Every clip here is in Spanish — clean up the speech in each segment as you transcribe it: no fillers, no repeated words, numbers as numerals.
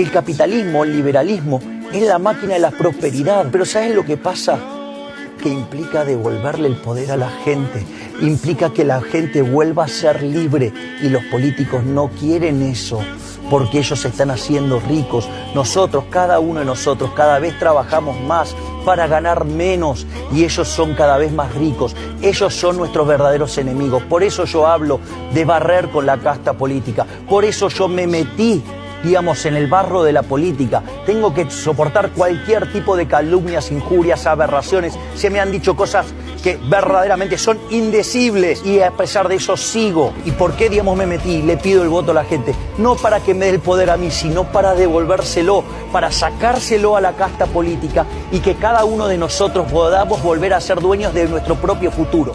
El capitalismo, el liberalismo, es la máquina de la prosperidad. Pero ¿sabes lo que pasa? Que implica devolverle el poder a la gente, implica que la gente vuelva a ser libre y los políticos no quieren eso porque ellos se están haciendo ricos. Nosotros, cada uno de nosotros, cada vez trabajamos más para ganar menos y ellos son cada vez más ricos. Ellos son nuestros verdaderos enemigos. Por eso yo hablo de barrer con la casta política. Por eso yo me metí, digamos, en el barro de la política. Tengo que soportar cualquier tipo de calumnias, injurias, aberraciones. Se me han dicho cosas que verdaderamente son indecibles y a pesar de eso sigo. ¿Y por qué, digamos, me metí? Le pido el voto a la gente. No para que me dé el poder a mí, sino para devolvérselo, para sacárselo a la casta política y que cada uno de nosotros podamos volver a ser dueños de nuestro propio futuro.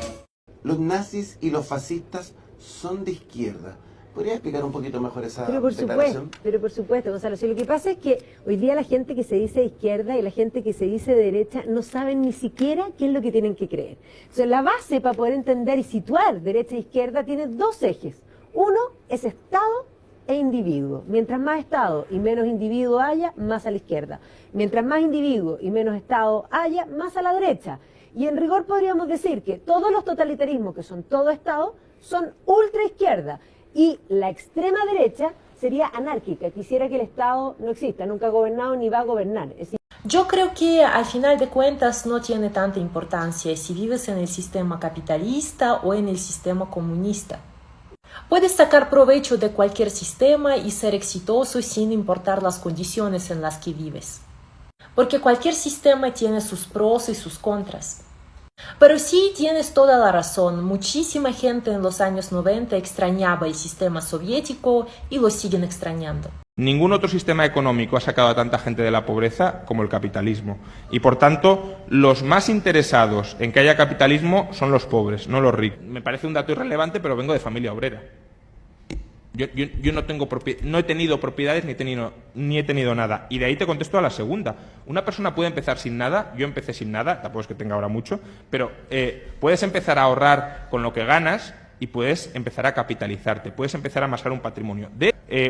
Los nazis y los fascistas son de izquierda. ¿Podría explicar un poquito mejor esa declaración? Pero por supuesto, Gonzalo. Si lo que pasa es que hoy día la gente que se dice de izquierda y la gente que se dice de derecha no saben ni siquiera qué es lo que tienen que creer. O sea, la base para poder entender y situar derecha e izquierda tiene dos ejes. Uno es Estado e individuo. Mientras más Estado y menos individuo haya, más a la izquierda. Mientras más individuo y menos Estado haya, más a la derecha. Y en rigor podríamos decir que todos los totalitarismos, que son todo Estado, son ultra izquierda. Y la extrema derecha sería anárquica, quisiera que el Estado no exista, nunca ha gobernado ni va a gobernar. Yo creo que al final de cuentas no tiene tanta importancia si vives en el sistema capitalista o en el sistema comunista. Puedes sacar provecho de cualquier sistema y ser exitoso sin importar las condiciones en las que vives. Porque cualquier sistema tiene sus pros y sus contras. Pero sí tienes toda la razón, muchísima gente en los años 90 extrañaba el sistema soviético y lo siguen extrañando. Ningún otro sistema económico ha sacado a tanta gente de la pobreza como el capitalismo. Y por tanto, los más interesados en que haya capitalismo son los pobres, no los ricos. Me parece un dato irrelevante, pero vengo de familia obrera. Yo no he tenido propiedades ni he tenido nada. Y de ahí te contesto a la segunda. Una persona puede empezar sin nada, yo empecé sin nada, tampoco es que tenga ahora mucho, pero puedes empezar a ahorrar con lo que ganas y puedes empezar a capitalizarte, puedes empezar a amasar un patrimonio.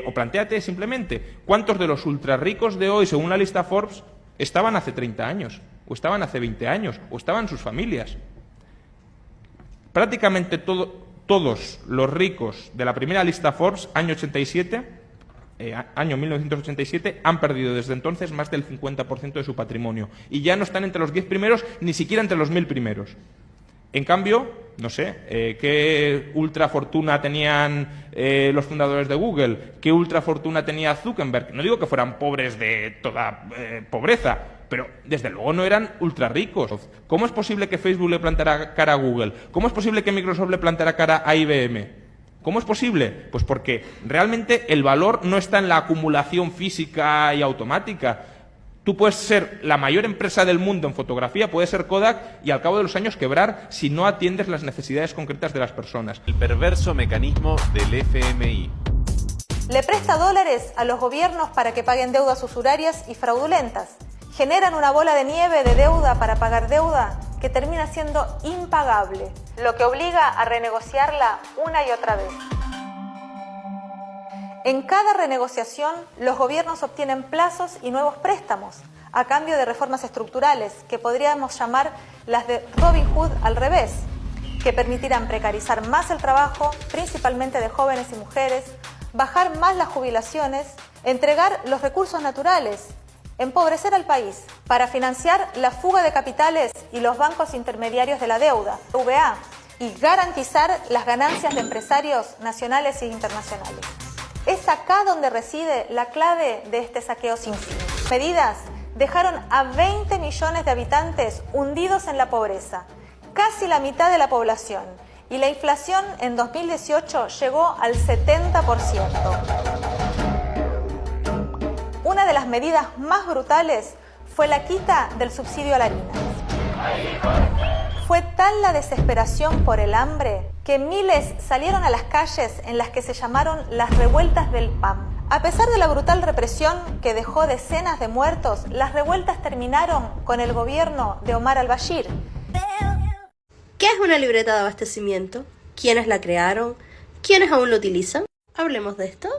O plantéate simplemente, ¿cuántos de los ultra ricos de hoy, según la lista Forbes, estaban hace 30 años, o estaban hace 20 años, o estaban sus familias? Prácticamente todos los ricos de la primera lista Forbes, año 1987, han perdido desde entonces más del 50% de su patrimonio. Y ya no están entre los 10 primeros, ni siquiera entre los 1000 primeros. En cambio, no sé, ¿qué ultrafortuna tenían los fundadores de Google? ¿Qué ultrafortuna tenía Zuckerberg? No digo que fueran pobres de toda pobreza, pero desde luego no eran ultra ricos. ¿Cómo es posible que Facebook le plantara cara a Google? ¿Cómo es posible que Microsoft le plantara cara a IBM? ¿Cómo es posible? Pues porque realmente el valor no está en la acumulación física y automática. Tú puedes ser la mayor empresa del mundo en fotografía, puedes ser Kodak y al cabo de los años quebrar si no atiendes las necesidades concretas de las personas. El perverso mecanismo del FMI. Le presta dólares a los gobiernos para que paguen deudas usurarias y fraudulentas. Generan una bola de nieve de deuda para pagar deuda que termina siendo impagable, lo que obliga a renegociarla una y otra vez. En cada renegociación, los gobiernos obtienen plazos y nuevos préstamos, a cambio de reformas estructurales, que podríamos llamar las de Robin Hood al revés, que permitirán precarizar más el trabajo, principalmente de jóvenes y mujeres, bajar más las jubilaciones, entregar los recursos naturales, empobrecer al país para financiar la fuga de capitales y los bancos intermediarios de la deuda, VA, y garantizar las ganancias de empresarios nacionales e internacionales. Es acá donde reside la clave de este saqueo sin fin. Medidas dejaron a 20 millones de habitantes hundidos en la pobreza, casi la mitad de la población, y la inflación en 2018 llegó al 70%. Una de las medidas más brutales fue la quita del subsidio a la harina. Fue tal la desesperación por el hambre que miles salieron a las calles en las que se llamaron las revueltas del pan. A pesar de la brutal represión que dejó decenas de muertos, las revueltas terminaron con el gobierno de Omar al-Bashir. ¿Qué es una libreta de abastecimiento? ¿Quiénes la crearon? ¿Quiénes aún lo utilizan? Hablemos de esto.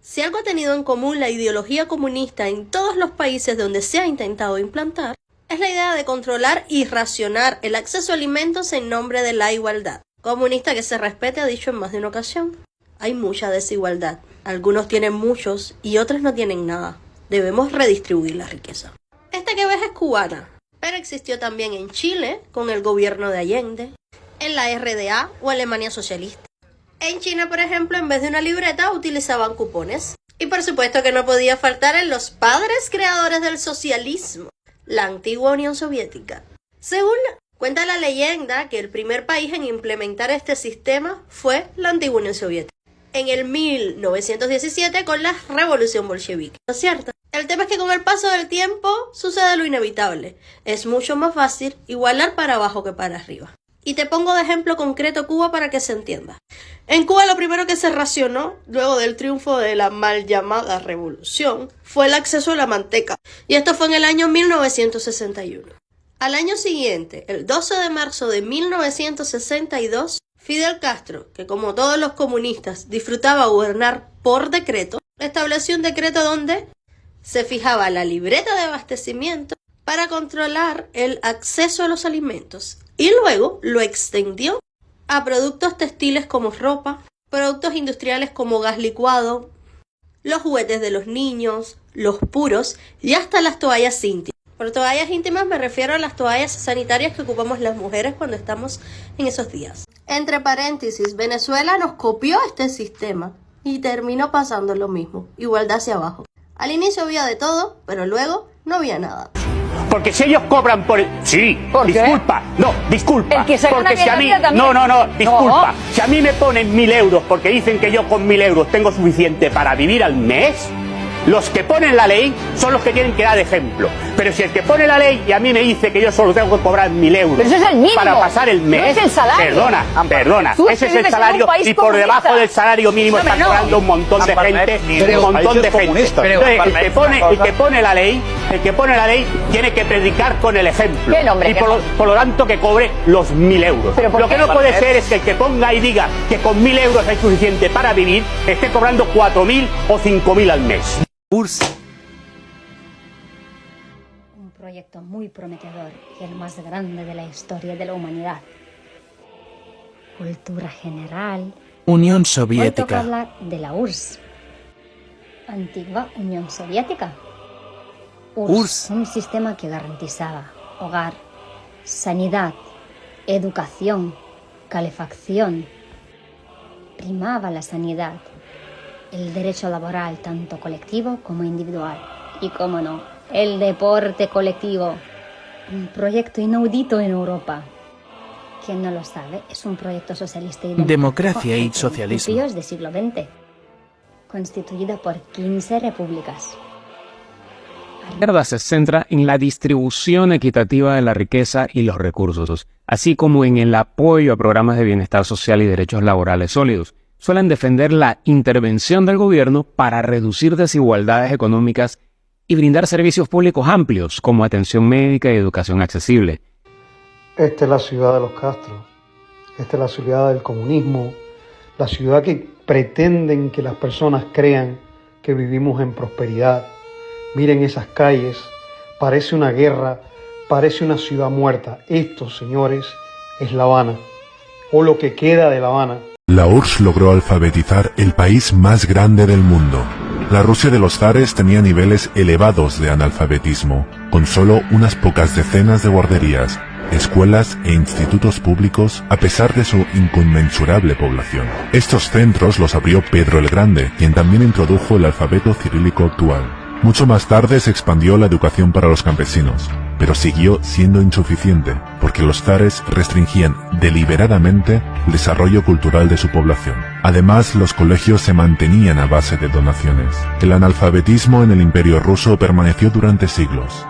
Si algo ha tenido en común la ideología comunista en todos los países donde se ha intentado implantar, es la idea de controlar y racionar el acceso a alimentos en nombre de la igualdad. Comunista que se respete ha dicho en más de una ocasión. Hay mucha desigualdad. Algunos tienen muchos y otros no tienen nada. Debemos redistribuir la riqueza. Esta que ves es cubana, pero existió también en Chile con el gobierno de Allende, en la RDA o Alemania socialista. En China, por ejemplo, en vez de una libreta utilizaban cupones. Y por supuesto que no podía faltar en los padres creadores del socialismo, la antigua Unión Soviética. Según cuenta la leyenda que el primer país en implementar este sistema fue la antigua Unión Soviética, en el 1917 con la revolución bolchevique. ¿No es cierto? El tema es que con el paso del tiempo sucede lo inevitable. Es mucho más fácil igualar para abajo que para arriba. Y te pongo de ejemplo concreto Cuba para que se entienda. En Cuba lo primero que se racionó, luego del triunfo de la mal llamada revolución, fue el acceso a la manteca. Y esto fue en el año 1961. Al año siguiente, el 12 de marzo de 1962, Fidel Castro, que como todos los comunistas disfrutaba gobernar por decreto, estableció un decreto donde se fijaba la libreta de abastecimiento para controlar el acceso a los alimentos. Y luego lo extendió a productos textiles como ropa, productos industriales como gas licuado, los juguetes de los niños, los puros y hasta las toallas íntimas. Por toallas íntimas me refiero a las toallas sanitarias que ocupamos las mujeres cuando estamos en esos días. Entre paréntesis, Venezuela nos copió este sistema y terminó pasando lo mismo, igualdad hacia abajo. Al inicio había de todo, pero luego no había nada. Porque si ellos cobran por el... Sí, ¿por qué? Disculpa, no, disculpa. El que se porque gana si a mí... también. No, disculpa. No. Si a mí me ponen 1.000 euros porque dicen que yo con 1.000 euros tengo suficiente para vivir al mes, los que ponen la ley son los que tienen que dar ejemplo. Pero si el que pone la ley y a mí me dice que yo solo tengo que cobrar 1.000 euros pero eso es el mínimo, para pasar el mes... no es el salario. Perdona, Tú ese es el vives en salario un país y por comunista. debajo del salario mínimo está cobrando un montón de gente, un montón de gente. Entonces, el que pone la ley tiene que predicar con el ejemplo. ¿Qué nombre, Y qué por lo tanto que cobre los 1.000 euros. ¿Pero por Lo que qué? no puede ser es que el que ponga y diga que con 1.000 euros hay suficiente para vivir, esté cobrando 4.000 o 5.000 al mes. Un proyecto muy prometedor y el más grande de la historia de la humanidad. Cultura general. Unión Hoy toca Soviética. hablar de la URSS. Antigua Unión Soviética. URSS, un sistema que garantizaba hogar, sanidad, educación, calefacción. Primaba la sanidad, el derecho laboral tanto colectivo como individual. Y, cómo no, el deporte colectivo. Un proyecto inaudito en Europa. Quien no lo sabe, es un proyecto socialista y Democracia y socialismo. principios del siglo XX, constituido por 15 repúblicas. La izquierda se centra en la distribución equitativa de la riqueza y los recursos, así como en el apoyo a programas de bienestar social y derechos laborales sólidos. Suelen defender la intervención del gobierno para reducir desigualdades económicas y brindar servicios públicos amplios como atención médica y educación accesible. Esta es la ciudad de los Castro, esta es la ciudad del comunismo, la ciudad que pretenden que las personas crean que vivimos en prosperidad. Miren esas calles, parece una guerra, parece una ciudad muerta. Esto, señores, es La Habana, o lo que queda de La Habana. La URSS logró alfabetizar el país más grande del mundo. La Rusia de los zares tenía niveles elevados de analfabetismo, con solo unas pocas decenas de guarderías, escuelas e institutos públicos a pesar de su inconmensurable población. Estos centros los abrió Pedro el Grande, quien también introdujo el alfabeto cirílico actual. Mucho más tarde se expandió la educación para los campesinos, pero siguió siendo insuficiente, porque los zares restringían deliberadamente el desarrollo cultural de su población. Además, los colegios se mantenían a base de donaciones. El analfabetismo en el Imperio ruso permaneció durante siglos,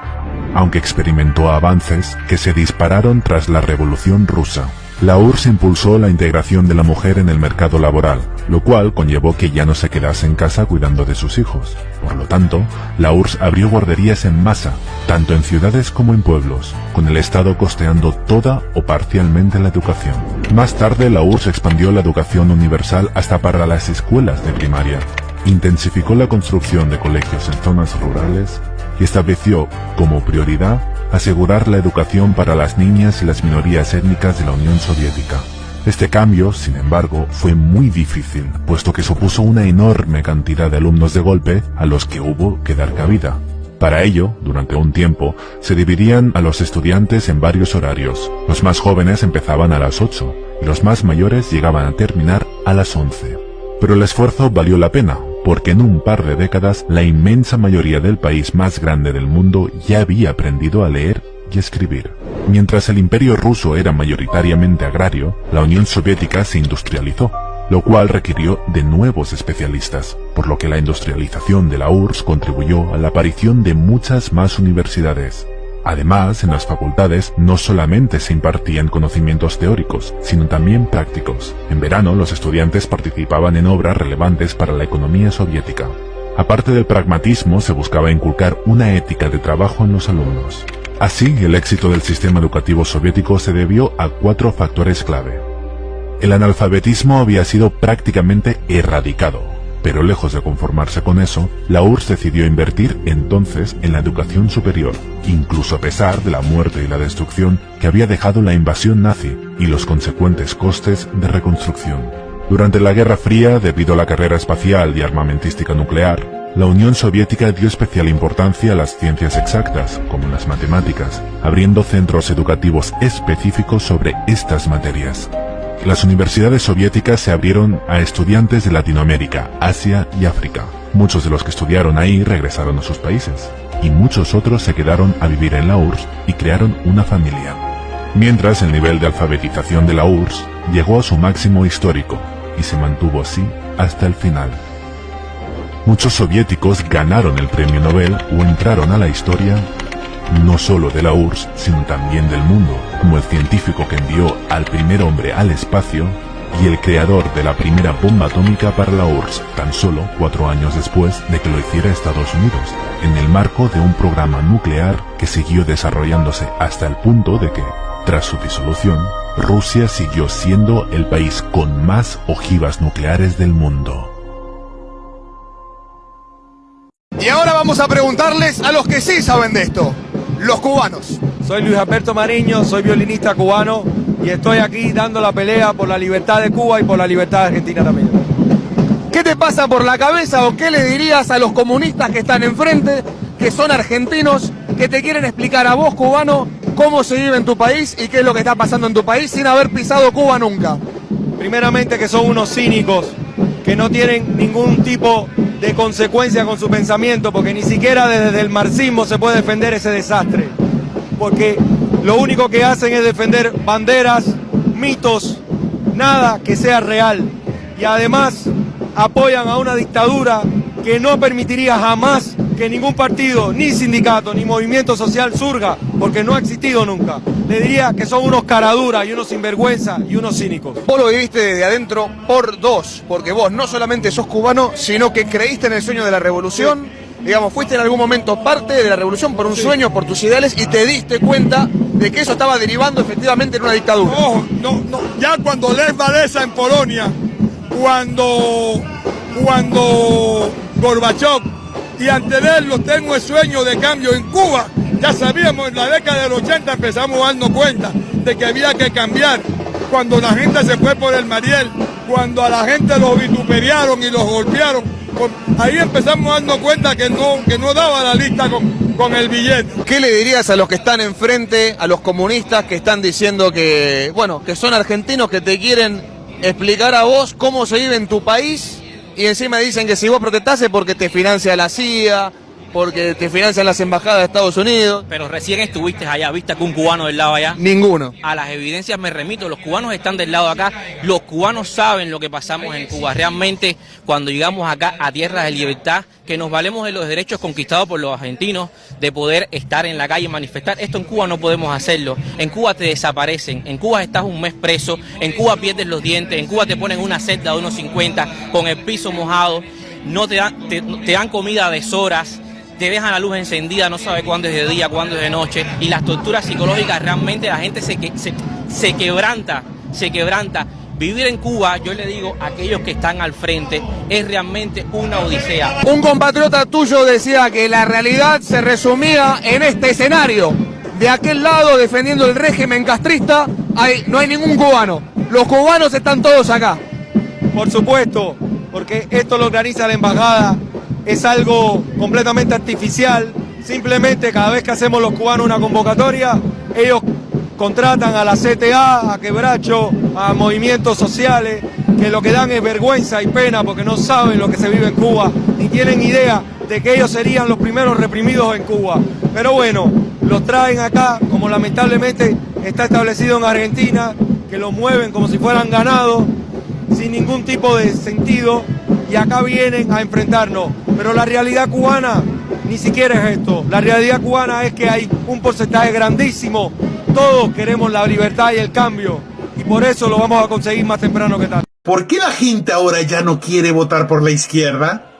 aunque experimentó avances que se dispararon tras la Revolución Rusa. La URSS impulsó la integración de la mujer en el mercado laboral, lo cual conllevó que ya no se quedase en casa cuidando de sus hijos. Por lo tanto, la URSS abrió guarderías en masa, tanto en ciudades como en pueblos, con el Estado costeando toda o parcialmente la educación. Más tarde, la URSS expandió la educación universal hasta para las escuelas de primaria. intensificó la construcción de colegios en zonas rurales y estableció como prioridad asegurar la educación para las niñas y las minorías étnicas de la Unión Soviética. Este cambio, sin embargo, fue muy difícil, puesto que supuso una enorme cantidad de alumnos de golpe a los que hubo que dar cabida. Para ello, durante un tiempo, se dividían a los estudiantes en varios horarios. Los más jóvenes empezaban a las 8 y los más mayores llegaban a terminar a las 11. Pero el esfuerzo valió la pena, porque en un par de décadas la inmensa mayoría del país más grande del mundo ya había aprendido a leer y escribir. Mientras el Imperio ruso era mayoritariamente agrario, la Unión Soviética se industrializó, lo cual requirió de nuevos especialistas, por lo que la industrialización de la URSS contribuyó a la aparición de muchas más universidades. Además, en las facultades no solamente se impartían conocimientos teóricos, sino también prácticos. En verano, los estudiantes participaban en obras relevantes para la economía soviética. Aparte del pragmatismo, se buscaba inculcar una ética de trabajo en los alumnos. Así, el éxito del sistema educativo soviético se debió a 4 factores clave. El analfabetismo había sido prácticamente erradicado, pero lejos de conformarse con eso, la URSS decidió invertir entonces en la educación superior, incluso a pesar de la muerte y la destrucción que había dejado la invasión nazi y los consecuentes costes de reconstrucción. Durante la Guerra Fría, debido a la carrera espacial y armamentística nuclear, la Unión Soviética dio especial importancia a las ciencias exactas, como las matemáticas, abriendo centros educativos específicos sobre estas materias. Las universidades soviéticas se abrieron a estudiantes de Latinoamérica, Asia y África. Muchos de los que estudiaron ahí regresaron a sus países, y muchos otros se quedaron a vivir en la URSS y crearon una familia. Mientras, el nivel de alfabetización de la URSS llegó a su máximo histórico, y se mantuvo así hasta el final. Muchos soviéticos ganaron el premio Nobel o entraron a la historia no solo de la URSS, sino también del mundo, como el científico que envió al primer hombre al espacio y el creador de la primera bomba atómica para la URSS, tan solo 4 años después de que lo hiciera Estados Unidos, en el marco de un programa nuclear que siguió desarrollándose hasta el punto de que, tras su disolución, Rusia siguió siendo el país con más ojivas nucleares del mundo. Y ahora vamos a preguntarles a los que sí saben de esto, los cubanos. Soy Luis Alberto Mariño, soy violinista cubano y estoy aquí dando la pelea por la libertad de Cuba y por la libertad de Argentina también. ¿Qué te pasa por la cabeza o qué le dirías a los comunistas que están enfrente, que son argentinos, que te quieren explicar a vos, cubano, cómo se vive en tu país y qué es lo que está pasando en tu país sin haber pisado Cuba nunca? Primeramente que son unos cínicos, que no tienen ningún tipo de consecuencia con su pensamiento, porque ni siquiera desde el marxismo se puede defender ese desastre, porque lo único que hacen es defender banderas, mitos, nada que sea real, y además apoyan a una dictadura que no permitiría jamás que ningún partido, ni sindicato, ni movimiento social surja, porque no ha existido nunca. Le diría que son unos caraduras y unos sinvergüenza y unos cínicos. Vos lo viviste desde adentro por dos, porque vos no solamente sos cubano, sino que creíste en el sueño de la revolución, digamos, fuiste en algún momento parte de la revolución por un sueño, por tus ideales, y te diste cuenta de que eso estaba derivando efectivamente en una dictadura. Ojo, no, ya cuando Lech Walesa en Polonia, cuando Gorbachov, y ante verlo tengo el sueño de cambio en Cuba. Ya sabíamos, en la década del 80 empezamos a darnos cuenta de que había que cambiar. Cuando la gente se fue por el Mariel, cuando a la gente los vituperiaron y los golpearon, ahí empezamos a darnos cuenta que no daba la lista con el billete. ¿Qué le dirías a los que están enfrente, a los comunistas que están diciendo que, bueno, que son argentinos, que te quieren explicar a vos cómo se vive en tu país? Y encima dicen que si vos protestás porque te financia la CIA, porque te financian las embajadas de Estados Unidos. Pero recién estuviste allá, ¿viste que un cubano del lado allá? Ninguno. A las evidencias me remito, los cubanos están del lado de acá, los cubanos saben lo que pasamos en Cuba. Realmente, cuando llegamos acá a tierras de libertad, que nos valemos de los derechos conquistados por los argentinos, de poder estar en la calle y manifestar, esto en Cuba no podemos hacerlo. En Cuba te desaparecen, en Cuba estás un mes preso, en Cuba pierdes los dientes, en Cuba te ponen una celda de unos 50 con el piso mojado, no te dan comida a deshoras, te dejan la luz encendida, no sabe cuándo es de día, cuándo es de noche, y las torturas psicológicas realmente la gente se quebranta. Vivir en Cuba, yo le digo a aquellos que están al frente, es realmente una odisea. Un compatriota tuyo decía que la realidad se resumía en este escenario. De aquel lado, defendiendo el régimen castrista, no hay ningún cubano. Los cubanos están todos acá. Por supuesto, porque esto lo organiza la embajada, es algo completamente artificial. Simplemente cada vez que hacemos los cubanos una convocatoria, ellos contratan a la CTA, a Quebracho, a movimientos sociales, que lo que dan es vergüenza y pena porque no saben lo que se vive en Cuba, ni tienen idea de que ellos serían los primeros reprimidos en Cuba. Pero bueno, los traen acá, como lamentablemente está establecido en Argentina, que los mueven como si fueran ganados, sin ningún tipo de sentido, y acá vienen a enfrentarnos. Pero la realidad cubana ni siquiera es esto. La realidad cubana es que hay un porcentaje grandísimo. Todos queremos la libertad y el cambio, y por eso lo vamos a conseguir más temprano que tarde. ¿Por qué la gente ahora ya no quiere votar por la izquierda?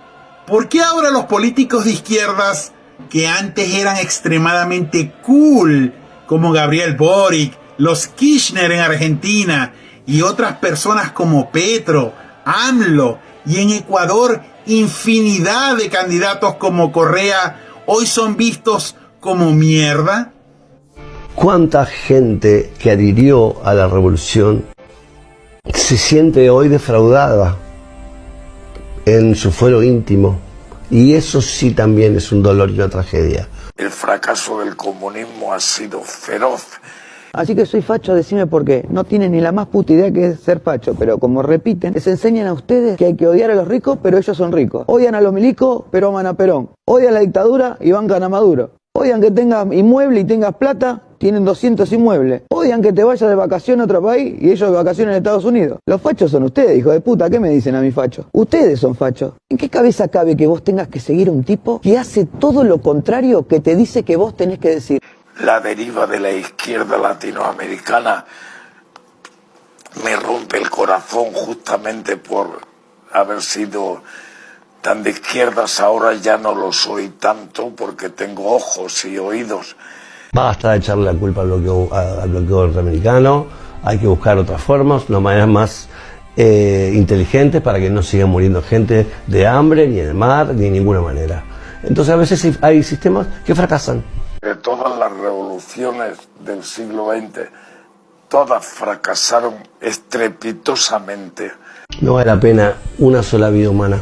¿Por qué ahora los políticos de izquierdas que antes eran extremadamente cool, como Gabriel Boric, los Kirchner en Argentina y otras personas como Petro, AMLO y en Ecuador infinidad de candidatos como Correa, hoy son vistos como mierda? ¿Cuánta gente que adhirió a la revolución se siente hoy defraudada en su fuero íntimo? Y eso sí también es un dolor y una tragedia. El fracaso del comunismo ha sido feroz. Así que soy facho, decime por qué. No tienen ni la más puta idea que es ser facho, pero como repiten, les enseñan a ustedes que hay que odiar a los ricos, pero ellos son ricos. Odian a los milicos, pero aman a Perón. Odian la dictadura y bancan a Maduro. Odian que tengas inmueble y tengas plata, tienen 200 inmuebles. Odian que te vayas de vacación a otro país y ellos de vacaciones en Estados Unidos. Los fachos son ustedes, hijo de puta. ¿Qué me dicen a mí facho? Ustedes son fachos. ¿En qué cabeza cabe que vos tengas que seguir a un tipo que hace todo lo contrario que te dice que vos tenés que decir? La deriva de la izquierda latinoamericana me rompe el corazón justamente por haber sido tan de izquierdas. Ahora ya no lo soy tanto porque tengo ojos y oídos. Basta de echarle la culpa al bloqueo norteamericano, hay que buscar otras formas, unas maneras más inteligentes para que no siga muriendo gente de hambre, ni en el mar, ni de ninguna manera. Entonces a veces hay sistemas que fracasan. De todas las revoluciones del siglo XX, todas fracasaron estrepitosamente. No vale la pena una sola vida humana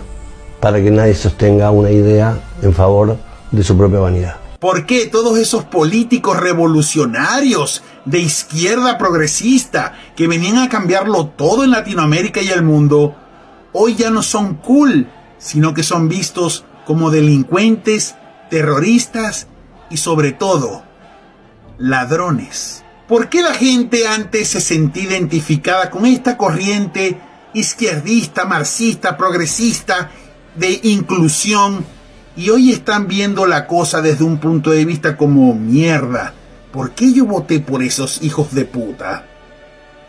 para que nadie sostenga una idea en favor de su propia vanidad. ¿Por qué todos esos políticos revolucionarios de izquierda progresista que venían a cambiarlo todo en Latinoamérica y el mundo, hoy ya no son cool, sino que son vistos como delincuentes, terroristas y sobre todo, ladrones? ¿Por qué la gente antes se sentía identificada con esta corriente izquierdista, marxista, progresista, de inclusión, y hoy están viendo la cosa desde un punto de vista como mierda? ¿Por qué yo voté por esos hijos de puta?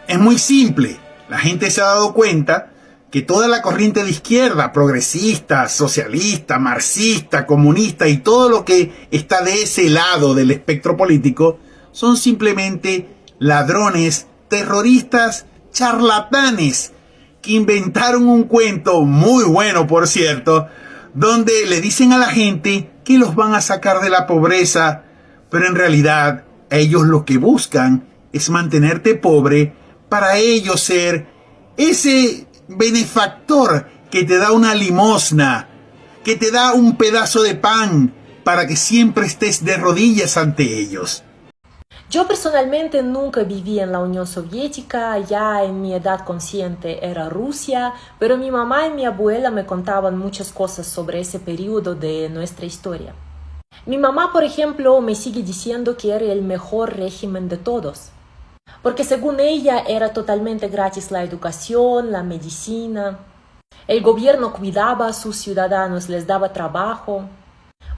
Es muy simple. La gente se ha dado cuenta que toda la corriente de izquierda, progresista, socialista, marxista, comunista y todo lo que está de ese lado del espectro político son simplemente ladrones, terroristas, charlatanes que inventaron un cuento muy bueno, por cierto, donde le dicen a la gente que los van a sacar de la pobreza, pero en realidad ellos lo que buscan es mantenerte pobre para ellos ser ese benefactor que te da una limosna, que te da un pedazo de pan para que siempre estés de rodillas ante ellos. Yo personalmente nunca viví en la Unión Soviética, ya en mi edad consciente era Rusia, pero mi mamá y mi abuela me contaban muchas cosas sobre ese periodo de nuestra historia. Mi mamá, por ejemplo, me sigue diciendo que era el mejor régimen de todos, porque según ella era totalmente gratis la educación, la medicina, el gobierno cuidaba a sus ciudadanos, les daba trabajo.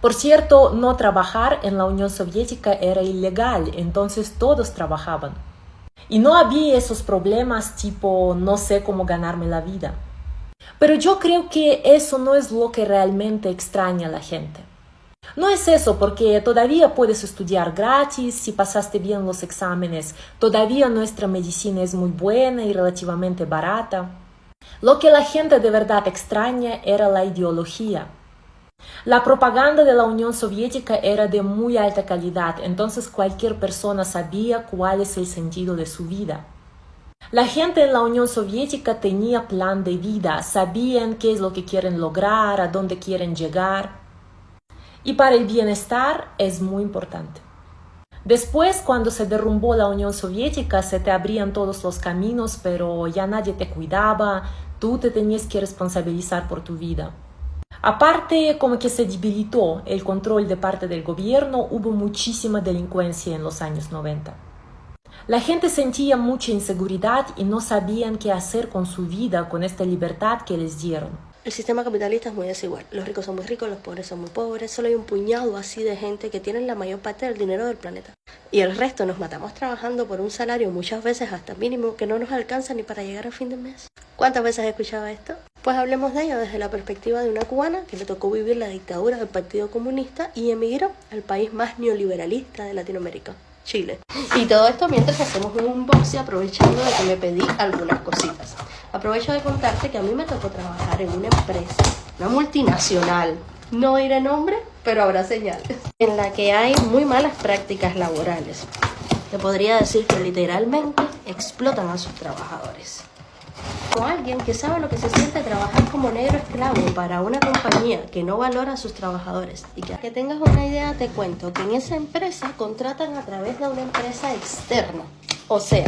Por cierto, no trabajar en la Unión Soviética era ilegal, entonces todos trabajaban. Y no había esos problemas tipo no sé cómo ganarme la vida. Pero yo creo que eso no es lo que realmente extraña a la gente. No es eso, porque todavía puedes estudiar gratis si pasaste bien los exámenes. Todavía nuestra medicina es muy buena y relativamente barata. Lo que la gente de verdad extraña era la ideología. La propaganda de la Unión Soviética era de muy alta calidad, entonces cualquier persona sabía cuál es el sentido de su vida. La gente en la Unión Soviética tenía plan de vida, sabían qué es lo que quieren lograr, a dónde quieren llegar. Y para el bienestar es muy importante. Después, cuando se derrumbó la Unión Soviética, se te abrían todos los caminos, pero ya nadie te cuidaba, tú te tenías que responsabilizar por tu vida. Aparte, como que se debilitó el control de parte del gobierno, hubo muchísima delincuencia en los años 90. La gente sentía mucha inseguridad y no sabían qué hacer con su vida, con esta libertad que les dieron. El sistema capitalista es muy desigual. Los ricos son muy ricos, los pobres son muy pobres. Solo hay un puñado así de gente que tienen la mayor parte del dinero del planeta. Y el resto nos matamos trabajando por un salario muchas veces hasta mínimo que no nos alcanza ni para llegar a fin de mes. ¿Cuántas veces he escuchado esto? Pues hablemos de ello desde la perspectiva de una cubana que le tocó vivir la dictadura del Partido Comunista y emigró al país más neoliberalista de Latinoamérica, Chile. Y todo esto mientras hacemos un unboxing aprovechando de que me pedí algunas cositas. Aprovecho de contarte que a mí me tocó trabajar en una empresa, una multinacional, no diré nombre, pero habrá señales, en la que hay muy malas prácticas laborales. Te podría decir que literalmente explotan a sus trabajadores. Como alguien que sabe lo que se siente trabajar como negro esclavo para una compañía que no valora a sus trabajadores. Y que tengas una idea, te cuento que en esa empresa contratan a través de una empresa externa. O sea,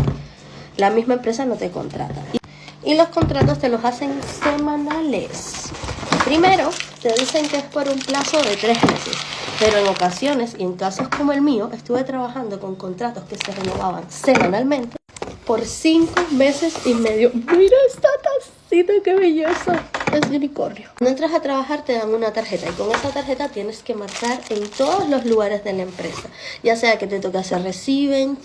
la misma empresa no te contrata. Y los contratos te los hacen semanales. Primero, te dicen que es por un plazo de 3 meses. Pero en ocasiones, y en casos como el mío, estuve trabajando con contratos que se renovaban semanalmente por 5 meses y medio. Mira esta tacita, qué belleza. Es de unicornio. Cuando entras a trabajar te dan una tarjeta y con esa tarjeta tienes que marcar en todos los lugares de la empresa. Ya sea que te toque hacer receiving,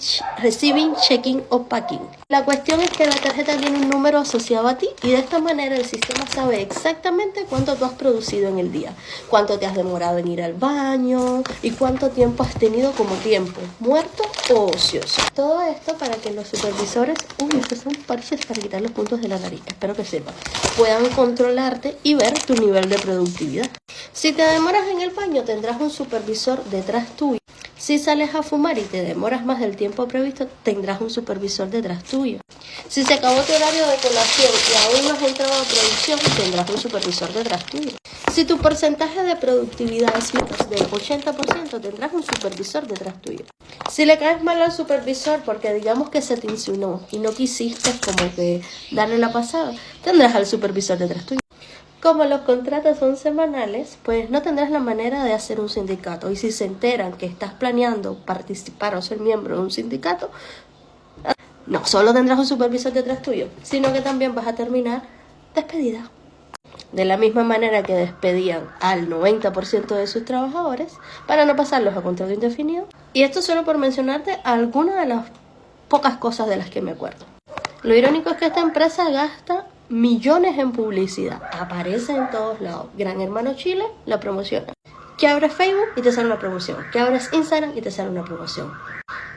checking o packing. La cuestión es que la tarjeta tiene un número asociado a ti y de esta manera el sistema sabe exactamente cuánto tú has producido en el día. Cuánto te has demorado en ir al baño y cuánto tiempo has tenido como tiempo, muerto o ocioso. Todo esto para que los supervisores, estos son parches para quitar los puntos de la nariz, espero que sirvan, puedan controlar y ver tu nivel de productividad. Si te demoras en el baño, tendrás un supervisor detrás tuyo. Si sales a fumar y te demoras más del tiempo previsto, tendrás un supervisor detrás tuyo. Si se acabó tu horario de colación y aún no has entrado a producción, tendrás un supervisor detrás tuyo. Si tu porcentaje de productividad es menos del 80%, tendrás un supervisor detrás tuyo. Si le caes mal al supervisor porque digamos que se te insinuó y no quisiste como que darle la pasada, tendrás al supervisor detrás tuyo. Como los contratos son semanales, pues no tendrás la manera de hacer un sindicato. Y si se enteran que estás planeando participar o ser miembro de un sindicato, no solo tendrás un supervisor detrás tuyo, sino que también vas a terminar despedida. De la misma manera que despedían al 90% de sus trabajadores para no pasarlos a contrato indefinido. Y esto solo por mencionarte algunas de las pocas cosas de las que me acuerdo. Lo irónico es que esta empresa gasta millones en publicidad. Aparece en todos lados. Gran Hermano Chile la promociona. Que abres Facebook y te sale una promoción. Que abres Instagram y te sale una promoción.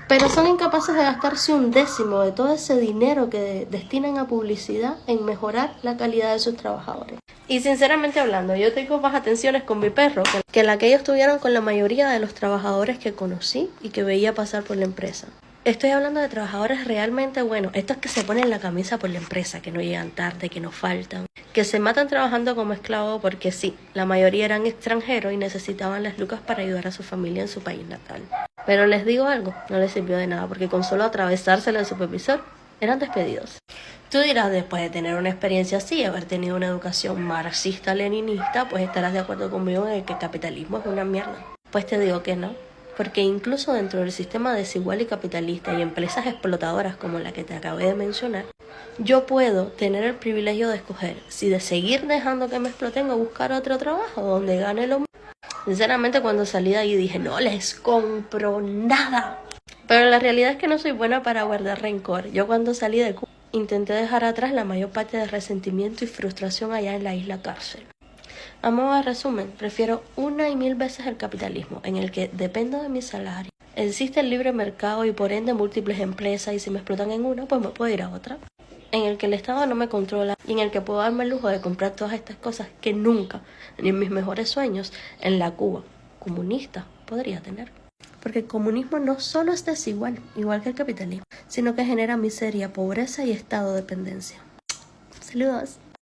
Pero son incapaces de gastarse un décimo de todo ese dinero que destinan a publicidad en mejorar la calidad de sus trabajadores. Y sinceramente hablando, yo tengo más atenciones con mi perro que la que ellos tuvieron con la mayoría de los trabajadores que conocí y que veía pasar por la empresa. Estoy hablando de trabajadores realmente buenos, estos que se ponen la camisa por la empresa, que no llegan tarde, que no faltan, que se matan trabajando como esclavos porque sí, la mayoría eran extranjeros y necesitaban las lucas para ayudar a su familia en su país natal. Pero les digo algo, no les sirvió de nada porque con solo atravesárselo al supervisor eran despedidos. Tú dirás, después de tener una experiencia así, haber tenido una educación marxista-leninista, pues estarás de acuerdo conmigo en que el capitalismo es una mierda. Pues te digo que no. Porque incluso dentro del sistema desigual y capitalista y empresas explotadoras como la que te acabé de mencionar, yo puedo tener el privilegio de escoger si de seguir dejando que me exploten o buscar otro trabajo donde gane lo mismo. Sinceramente cuando salí de ahí dije, no les compro nada. Pero la realidad es que no soy buena para guardar rencor. Yo cuando salí de Cuba intenté dejar atrás la mayor parte del resentimiento y frustración allá en la isla cárcel. A modo de resumen, prefiero 1 y 1000 veces el capitalismo, en el que dependo de mi salario. Existe el libre mercado y por ende múltiples empresas, y si me explotan en una, pues me puedo ir a otra. En el que el Estado no me controla y en el que puedo darme el lujo de comprar todas estas cosas que nunca, ni en mis mejores sueños, en la Cuba comunista podría tener. Porque el comunismo no solo es desigual, igual que el capitalismo, sino que genera miseria, pobreza y estado de dependencia. Saludos.